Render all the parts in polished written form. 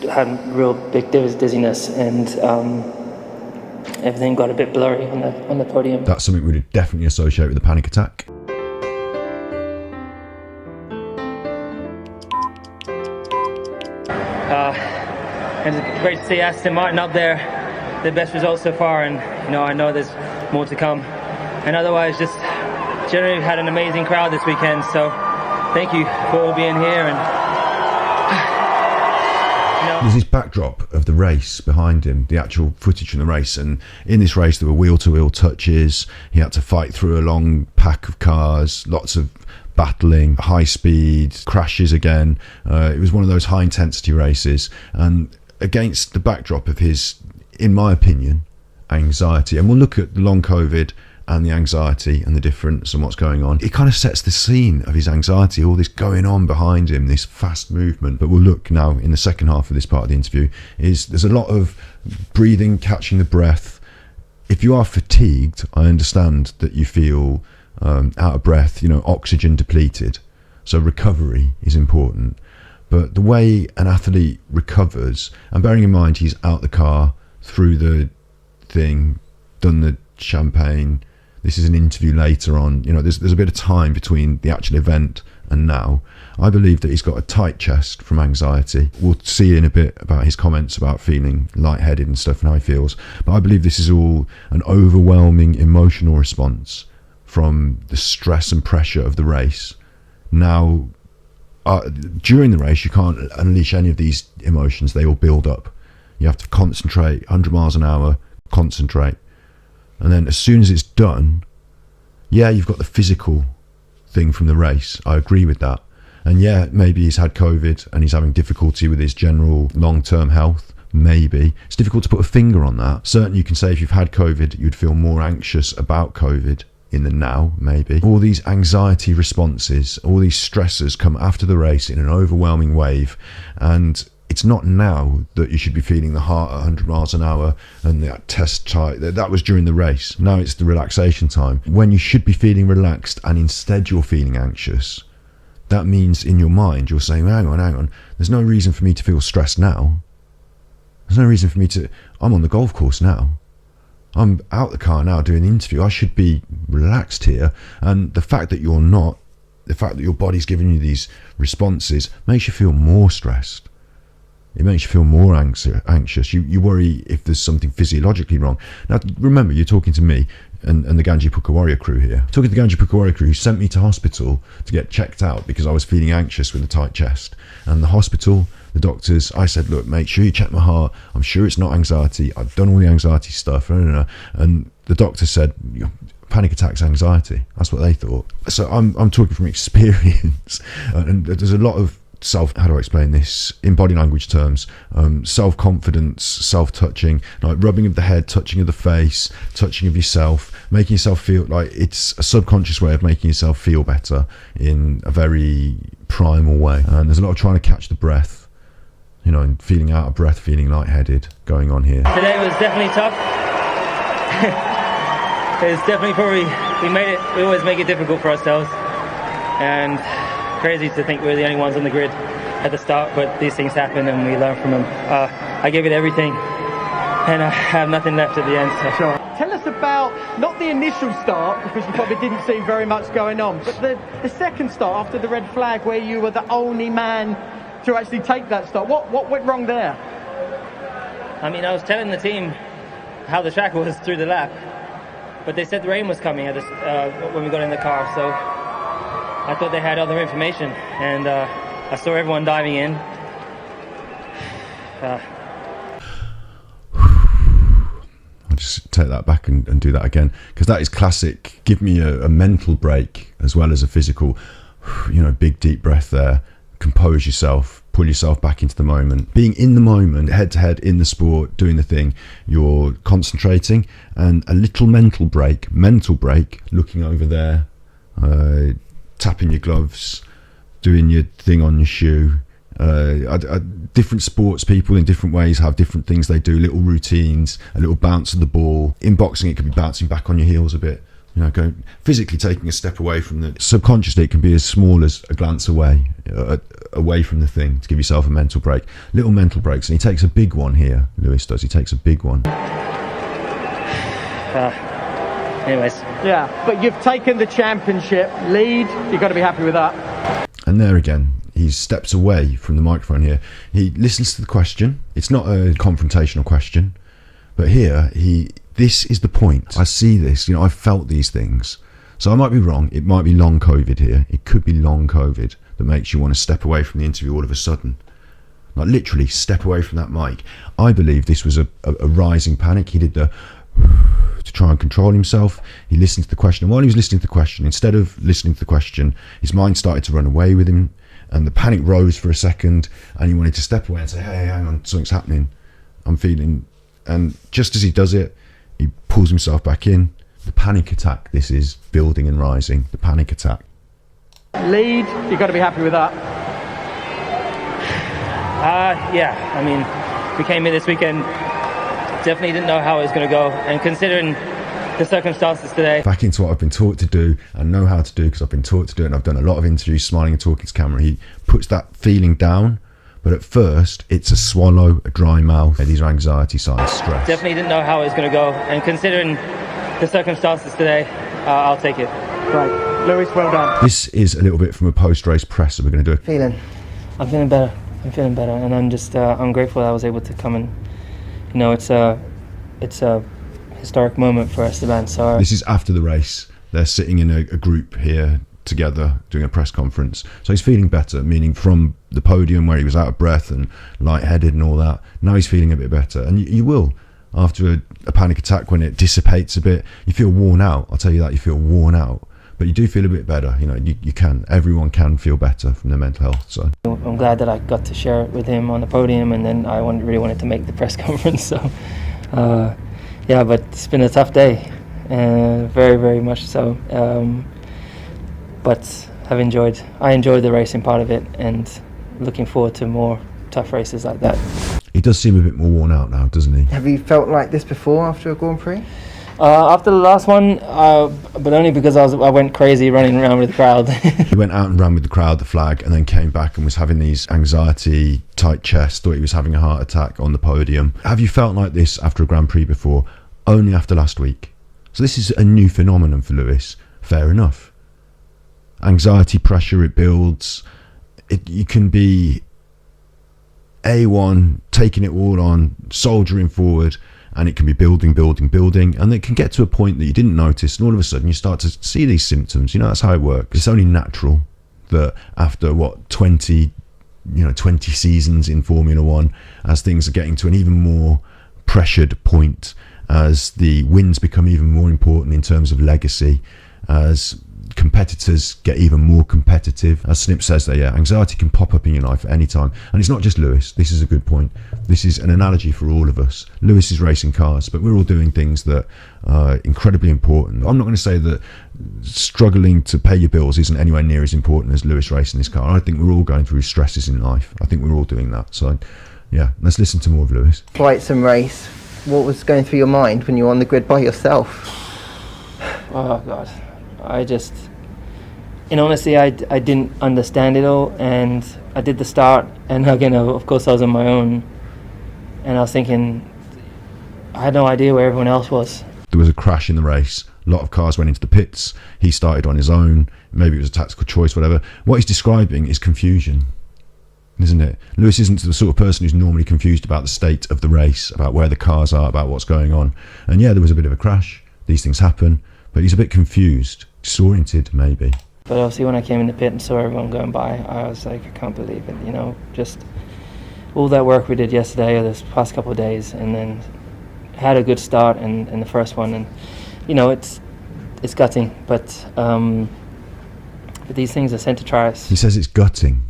had real big dizziness, and everything got a bit blurry on the podium. That's something we'd definitely associate with a panic attack. And it's great to see Aston Martin up there, the best results so far, and I know there's more to come. And otherwise, just generally had an amazing crowd this weekend, so thank you for all being here. And there's this backdrop of the race behind him, the actual footage from the race, and in this race there were wheel-to-wheel touches. He had to fight through a long pack of cars, lots of battling, high speed, crashes again. It was one of those high-intensity races, and against the backdrop of his, in my opinion, anxiety, and we'll look at the long COVID and the anxiety and the difference and what's going on. It kind of sets the scene of his anxiety, all this going on behind him, this fast movement. But we'll look now in the second half of this part of the interview, there's a lot of breathing, catching the breath. If you are fatigued, I understand that you feel out of breath, oxygen depleted. So recovery is important. But the way an athlete recovers, and bearing in mind he's out the car, through the thing, done the champagne, this is an interview later on, there's a bit of time between the actual event and now. I believe that he's got a tight chest from anxiety. We'll see in a bit about his comments about feeling lightheaded and stuff and how he feels. But I believe this is all an overwhelming emotional response from the stress and pressure of the race. Now, during the race, you can't unleash any of these emotions. They all build up. You have to concentrate, 100 miles an hour, concentrate. And then as soon as it's done, yeah, you've got the physical thing from the race. I agree with that. And yeah, maybe he's had COVID and he's having difficulty with his general long-term health. Maybe. It's difficult to put a finger on that. Certainly you can say if you've had COVID, you'd feel more anxious about COVID in the now, maybe. All these anxiety responses, all these stressors come after the race in an overwhelming wave, and it's not now that you should be feeling the heart at 100 miles an hour and that test tight. That was during the race. Now it's the relaxation time, when you should be feeling relaxed and instead you're feeling anxious. That means in your mind you're saying, hang on, there's no reason for me to feel stressed now. There's no reason for me to, I'm on the golf course now. I'm out the car now doing an interview. I should be relaxed here. And the fact that you're not, the fact that your body's giving you these responses makes you feel more stressed. It makes you feel more anxious. You worry if there's something physiologically wrong. Now, remember, you're talking to me and the Ganji Puka Warrior crew here. Talking to the Ganji Puka Warrior crew who sent me to hospital to get checked out because I was feeling anxious with a tight chest. And the hospital, the doctors, I said, look, make sure you check my heart. I'm sure it's not anxiety. I've done all the anxiety stuff. And the doctor said, panic attacks, anxiety. That's what they thought. So I'm talking from experience. And there's a lot of how do I explain this in body language terms? Self-confidence, self-touching, like rubbing of the head, touching of the face, touching of yourself, making yourself feel like it's a subconscious way of making yourself feel better in a very primal way. And there's a lot of trying to catch the breath, and feeling out of breath, feeling lightheaded going on here. Today was definitely tough. It's definitely we always make it difficult for ourselves. And crazy to think we're the only ones on the grid at the start, but these things happen and we learn from them. I gave it everything and I have nothing left at the end. So. Sure. Tell us about, not the initial start, because you probably didn't see very much going on, but the second start after the red flag where you were the only man to actually take that start. What went wrong there? I mean, I was telling the team how the track was through the lap, but they said the rain was coming when we got in the car, so I thought they had other information, and I saw everyone diving in. I'll just take that back and do that again, because that is classic. Give me a mental break as well as a physical. Big deep breath there. Compose yourself. Pull yourself back into the moment. Being in the moment, head to head in the sport, doing the thing, you're concentrating, and a little mental break, looking over there, tapping your gloves, doing your thing on your shoe. Different sports people in different ways have different things they do, little routines, a little bounce of the ball. In boxing, it could be bouncing back on your heels a bit, You know, physically taking a step away from the. Subconsciously, it can be as small as a glance away, away from the thing, to give yourself a mental break. Little mental breaks, and he takes a big one here. Lewis does. He takes a big one. Anyways. Yeah, but you've taken the championship lead. You've got to be happy with that. And there again, he steps away from the microphone here. He listens to the question. It's not a confrontational question, but here this is the point. I see this, you know, I've felt these things. So I might be wrong. It might be long COVID here. It could be long COVID that makes you want to step away from the interview all of a sudden. Like literally step away from that mic. I believe this was a rising panic. He did the to try and control himself. He listened to the question, and while he was listening to the question, instead of listening to the question, his mind started to run away with him, and the panic rose for a second, and he wanted to step away and say, hey, hang on, something's happening. I'm feeling... And just as he does it, he pulls himself back in. The panic attack, this is building and rising, the panic attack. Lead, you've got to be happy with that. Yeah, I mean, we came in this weekend, definitely didn't know how it was going to go, and considering the circumstances today. Back into what I've been taught to do and know how to do, because I've been taught to do it, and I've done a lot of interviews smiling and talking to camera. He puts that feeling down, but at first it's a swallow, a dry mouth. These are anxiety signs, stress. Definitely didn't know how it was going to go, and considering the circumstances today, I'll take it. Right, Lewis, well done. This is a little bit from a post-race presser. We're going to do it. Feeling? I'm feeling better. And I'm just I'm grateful that I was able to come and, you know, it's a historic moment for Esteban. So this is after the race. They're sitting in a group here together doing a press conference. So he's feeling better, meaning from the podium where he was out of breath and lightheaded and all that. Now he's feeling a bit better, and you will. After a panic attack, when it dissipates a bit, you feel worn out. I'll tell you that, you feel worn out. But you do feel a bit better, you know, you can. Everyone can feel better from their mental health. So I'm glad that I got to share it with him on the podium, and then I really wanted to make the press conference. So, yeah, but it's been a tough day, very, very much so. But I enjoyed the racing part of it, and looking forward to more tough races like that. He does seem a bit more worn out now, doesn't he? Have you felt like this before after a Grand Prix? After the last one, but only because I went crazy running around with the crowd. He went out and ran with the crowd, the flag, and then came back and was having these anxiety, tight chest, thought he was having a heart attack on the podium. Have you felt like this after a Grand Prix before? Only after last week. So this is a new phenomenon for Lewis. Fair enough. Anxiety, pressure, it builds. You can be A1, taking it all on, soldiering forward, and it can be building, and it can get to a point that you didn't notice, and all of a sudden you start to see these symptoms. You know, that's how it works. It's only natural that after 20 seasons in Formula One, as things are getting to an even more pressured point, as the wins become even more important in terms of legacy, as competitors get even more competitive, as Snip says there, yeah, anxiety can pop up in your life at any time. And it's not just Lewis. This is a good point. This is an analogy for all of us. Lewis is racing cars, but we're all doing things that are incredibly important. I'm not going to say that struggling to pay your bills isn't anywhere near as important as Lewis racing his car. I think we're all going through stresses in life. I think we're all doing that. So yeah, let's listen to more of Lewis. Quite some race. What was going through your mind when you were on the grid by yourself? Oh God, in honesty, I didn't understand it all, and I did the start, and again, of course, I was on my own, and I was thinking, I had no idea where everyone else was. There was a crash in the race. A lot of cars went into the pits. He started on his own. Maybe it was a tactical choice, whatever. What he's describing is confusion, isn't it? Lewis isn't the sort of person who's normally confused about the state of the race, about where the cars are, about what's going on. And yeah, there was a bit of a crash. These things happen, but he's a bit confused, disoriented, maybe. But obviously when I came in the pit and saw everyone going by, I was like, I can't believe it, you know, just all that work we did yesterday or this past couple of days, and then had a good start in the first one, and you know, it's gutting, but these things are sent to try us. He says it's gutting.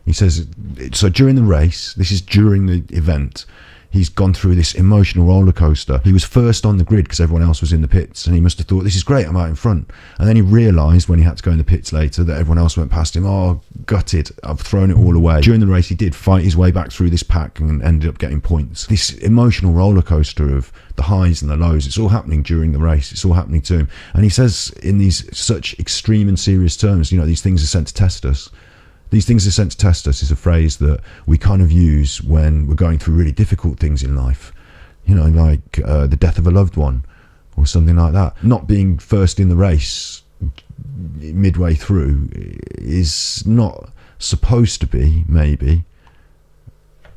He says, so during the race, this is during the event, he's gone through this emotional roller coaster. He was first on the grid because everyone else was in the pits, and he must have thought, this is great, I'm out in front. And then he realised when he had to go in the pits later that everyone else went past him. Oh, gutted, I've thrown it all away. During the race, he did fight his way back through this pack and ended up getting points. This emotional roller coaster of the highs and the lows, it's all happening during the race. It's all happening to him. And he says in these such extreme and serious terms, you know, these things are sent to test us. These things are sent to test us is a phrase that we kind of use when we're going through really difficult things in life, you know, like the death of a loved one or something like that. Not being first in the race midway through is not supposed to be, maybe,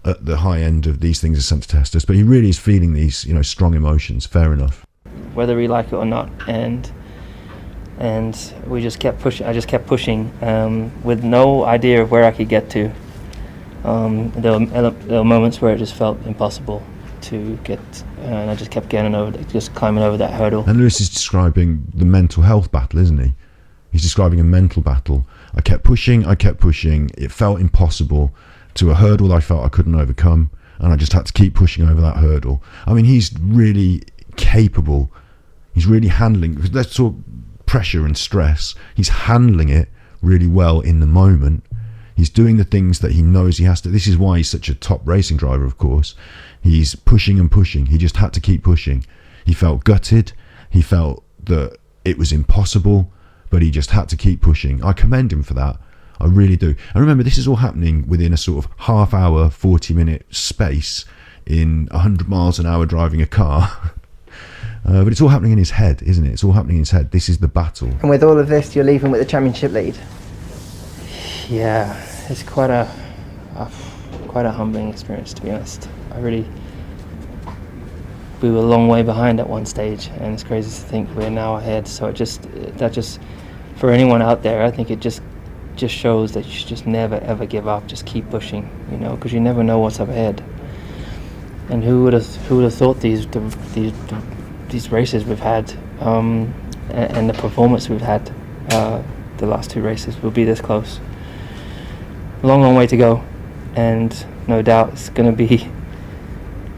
at the high end of these things are sent to test us, but he really is feeling these, you know, strong emotions. Fair enough. Whether we like it or not, and we just kept pushing. I just kept pushing with no idea of where I could get to. There were moments where it just felt impossible to get, and I just kept just climbing over that hurdle. And Lewis is describing the mental health battle, isn't he? He's describing a mental battle. I kept pushing. It felt impossible to a hurdle I felt I couldn't overcome, and I just had to keep pushing over that hurdle. I mean, he's really capable. He's really handling. Let's talk pressure and stress. He's handling it really well in the moment. He's doing the things that he knows he has to. This is why he's such a top racing driver, of course. He's pushing and pushing. He just had to keep pushing. He felt gutted. He felt that it was impossible, but he just had to keep pushing. I commend him for that. I really do. And remember, this is all happening within a sort of half hour, 40-minute space in 100 miles an hour driving a car. But it's all happening in his head, isn't it? It's all happening in his head. This is the battle. And with all of this, you're leaving with the championship lead. Yeah, it's quite a humbling experience, to be honest. We were a long way behind at one stage, and it's crazy to think we're now ahead. So that just for anyone out there, I think it just shows that you should just never ever give up. Just keep pushing, you know, because you never know what's up ahead. And who would have thought these races we've had and the performance we've had the last two races will be this close. Long way to go, and no doubt it's going to be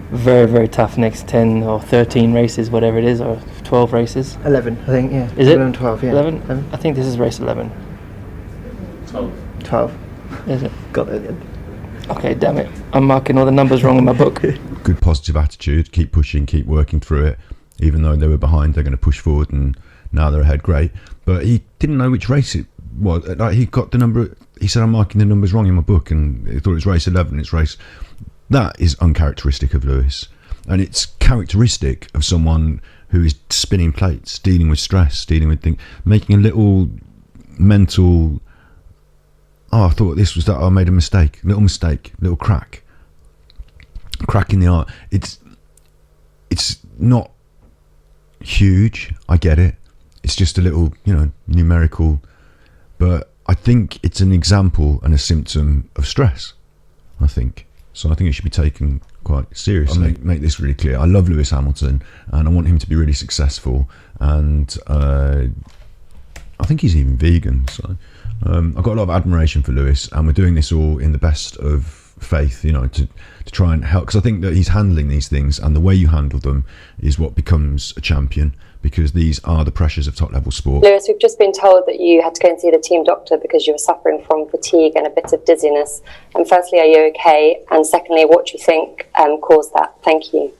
very, very tough next 10 or 13 races, whatever it is, or 12 races. 11, I think, yeah. Is it? 11, 12, yeah. 11? I think this is race 11. 12. Is it? Got it. Okay, damn it. I'm marking all the numbers wrong in my book. Good positive attitude. Keep pushing, keep working through it. Even though they were behind, they're going to push forward, and now they're ahead. Great. But he didn't know which race it was. Like, he got the number. He said, I'm marking the numbers wrong in my book, and he thought it was race 11. It's race. That is uncharacteristic of Lewis. And it's characteristic of someone who is spinning plates, dealing with stress, dealing with things, making a little mental, I thought this was that, I made a mistake, little crack in the art. It's not huge, I get it. It's just a little, numerical, but I think it's an example and a symptom of stress, I think. So I think it should be taken quite seriously. I'll make this really clear. I love Lewis Hamilton, and I want him to be really successful, and I think he's even vegan, so I've got a lot of admiration for Lewis, and we're doing this all in the best of faith, to try and help, because I think that he's handling these things, and the way you handle them is what becomes a champion, because these are the pressures of top level sport. Lewis, we've just been told that you had to go and see the team doctor because you were suffering from fatigue and a bit of dizziness. And firstly, are you okay? And secondly, what do you think caused that? Thank you.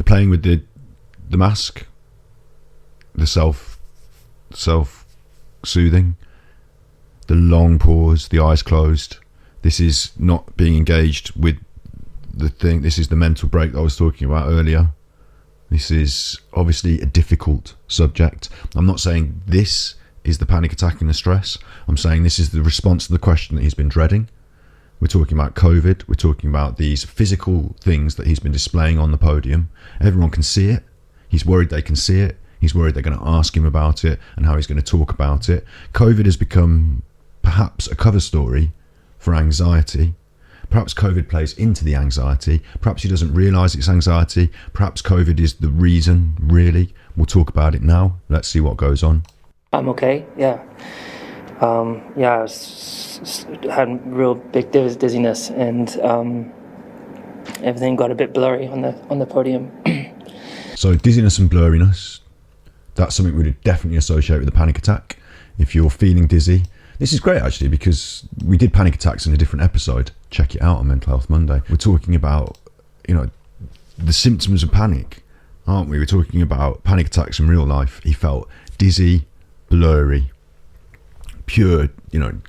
Playing with the mask, the self-soothing, the long pause, the eyes closed. This is not being engaged with the thing. This is the mental break that I was talking about earlier. This is obviously a difficult subject. I'm not saying this is the panic attack and the stress. I'm saying this is the response to the question that he's been dreading. We're talking about COVID. We're talking about these physical things that he's been displaying on the podium. Everyone can see it. He's worried they can see it. He's worried they're going to ask him about it and how he's going to talk about it. COVID has become perhaps a cover story for anxiety. Perhaps COVID plays into the anxiety. Perhaps he doesn't realise it's anxiety. Perhaps COVID is the reason, really. We'll talk about it now. Let's see what goes on. I'm okay, yeah. yeah, had real big dizziness, and everything got a bit blurry on the podium. So dizziness and blurriness, that's something we would definitely associate with a panic attack. If you're feeling dizzy, this is great actually, because we did panic attacks in a different episode. Check it out on Mental Health Monday. We're talking about, the symptoms of panic, aren't we? We're talking about panic attacks in real life. He felt dizzy, blurry, pure,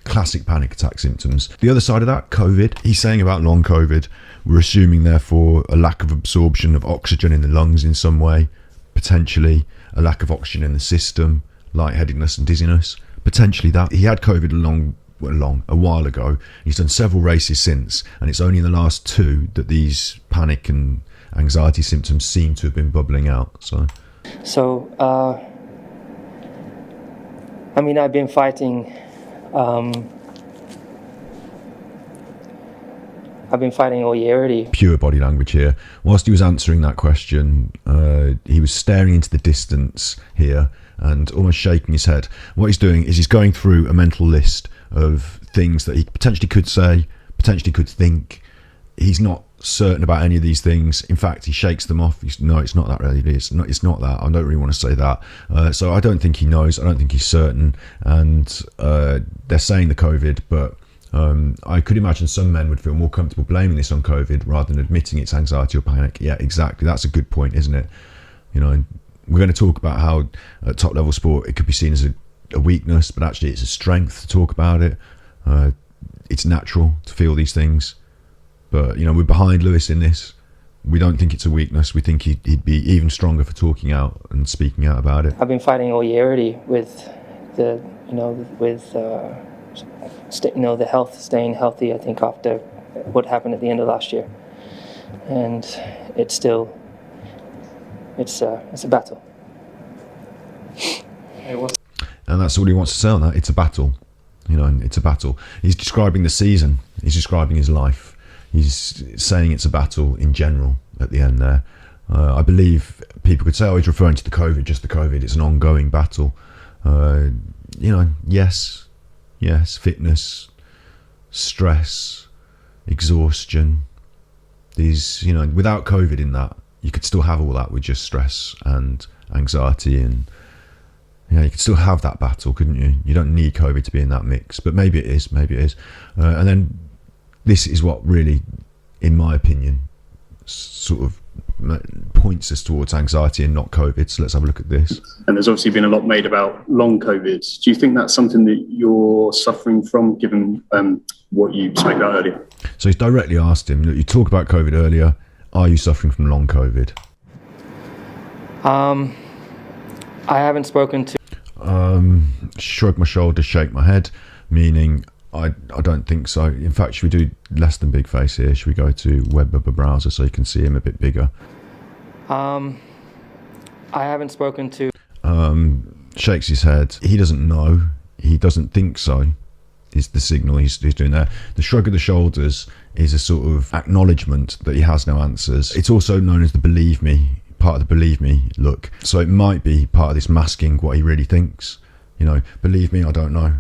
classic panic attack symptoms. The other side of that, COVID. He's saying about long COVID, we're assuming therefore a lack of absorption of oxygen in the lungs in some way, potentially a lack of oxygen in the system, lightheadedness and dizziness. Potentially that. He had COVID a while ago. He's done several races since, and it's only in the last 2 that these panic and anxiety symptoms seem to have been bubbling out. So I've been fighting. I've been fighting all year already. Pure body language here. Whilst he was answering that question, he was staring into the distance here and almost shaking his head. What he's doing is he's going through a mental list of things that he potentially could say, potentially could think. He's not certain about any of these things. In fact, he shakes them off. No, it's not that really. It's not that. I don't really want to say that. So I don't think he knows. I don't think he's certain. And they're saying the COVID, but I could imagine some men would feel more comfortable blaming this on COVID rather than admitting it's anxiety or panic. Yeah, exactly. That's a good point, isn't it? We're going to talk about how at top level sport it could be seen as a weakness, but actually it's a strength to talk about it. It's natural to feel these things. But, we're behind Lewis in this. We don't think it's a weakness. We think he'd be even stronger for talking out and speaking out about it. I've been fighting all year already with the health, staying healthy, I think, after what happened at the end of last year. And it's a battle. And that's all he wants to say on that. It's a battle. It's a battle. He's describing the season. He's describing his life. He's saying it's a battle in general at the end there. I believe people could say, he's referring to the COVID, just the COVID. It's an ongoing battle. Yes, fitness, stress, exhaustion. These, without COVID in that, you could still have all that with just stress and anxiety, and you could still have that battle, couldn't you? You don't need COVID to be in that mix, but maybe it is. And then this is what really, in my opinion, sort of points us towards anxiety and not COVID. So let's have a look at this. And there's obviously been a lot made about long COVID. Do you think that's something that you're suffering from, given what you spoke about earlier? So he's directly asked him, you talked about COVID earlier, are you suffering from long COVID? I haven't spoken to... Shrug my shoulders, shake my head, meaning I don't think so. In fact, should we do less than big face here? Should we go to web browser so you can see him a bit bigger? I haven't spoken to... Shakes his head. He doesn't know. He doesn't think so, is the signal he's doing there. The shrug of the shoulders is a sort of acknowledgement that he has no answers. It's also known as the believe me, part of the believe me look. So it might be part of this masking what he really thinks. Believe me, I don't know.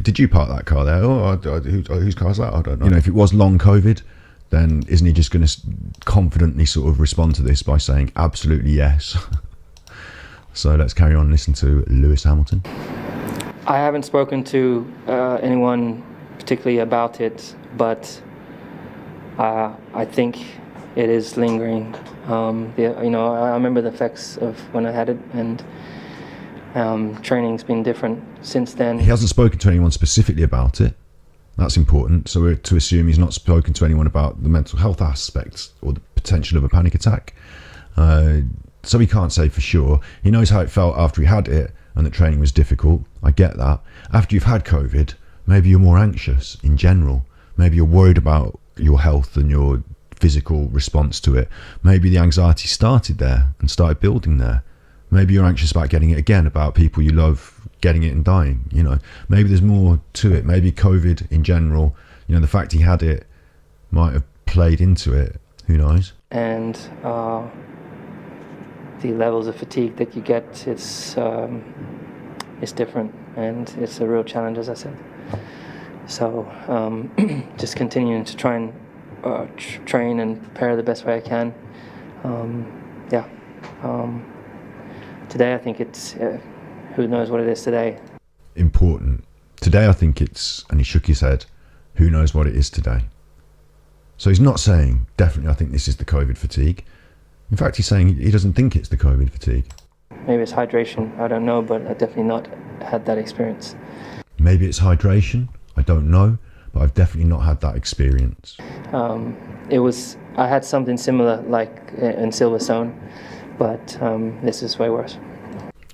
Did you park that car there? Whose car's that? I don't know. If it was long COVID, then isn't he just going to confidently sort of respond to this by saying absolutely yes? So let's carry on and listen to Lewis Hamilton. I haven't spoken to anyone particularly about it, but I think it is lingering. I remember the effects of when I had it, and training's been different since then. He hasn't spoken to anyone specifically about it. That's important. So we're to assume he's not spoken to anyone about the mental health aspects or the potential of a panic attack. So he can't say for sure. He knows how it felt after he had it and that training was difficult. I get that. After you've had COVID, maybe you're more anxious in general. Maybe you're worried about your health and your physical response to it. Maybe the anxiety started there and started building there. Maybe you're anxious about getting it again, about people you love getting it and dying. Maybe there's more to it. Maybe COVID in general, the fact he had it might have played into it. Who knows? And the levels of fatigue that you get, it's it's different, and it's a real challenge, as I said. So just continuing to try and train and prepare the best way I can. Today I think it's, who knows what it is today. Important. Today I think it's, and he shook his head, who knows what it is today. So he's not saying, definitely I think this is the COVID fatigue. In fact, he's saying he doesn't think it's the COVID fatigue. Maybe it's hydration, I don't know, but I've definitely not had that experience. Maybe it's hydration, I don't know, but I've definitely not had that experience. I had something similar like in Silverstone, but this is way worse.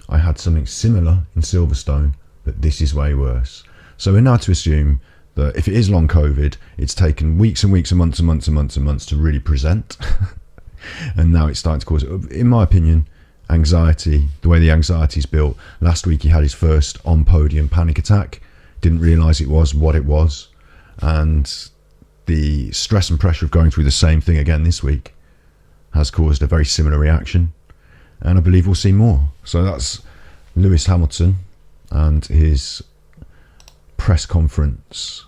I had something similar in Silverstone, but this is way worse. So we're now to assume that if it is long COVID, it's taken weeks and weeks and months and months and months and months to really present. And now it's starting to cause, in my opinion, anxiety, the way the anxiety is built. Last week he had his first on-podium panic attack, didn't realise it was what it was. And the stress and pressure of going through the same thing again this week has caused a very similar reaction. And I believe we'll see more. So that's Lewis Hamilton and his press conference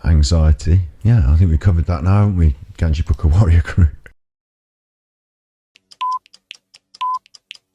anxiety. Yeah, I think we covered that now, haven't we? Ganji Puka Warrior Crew.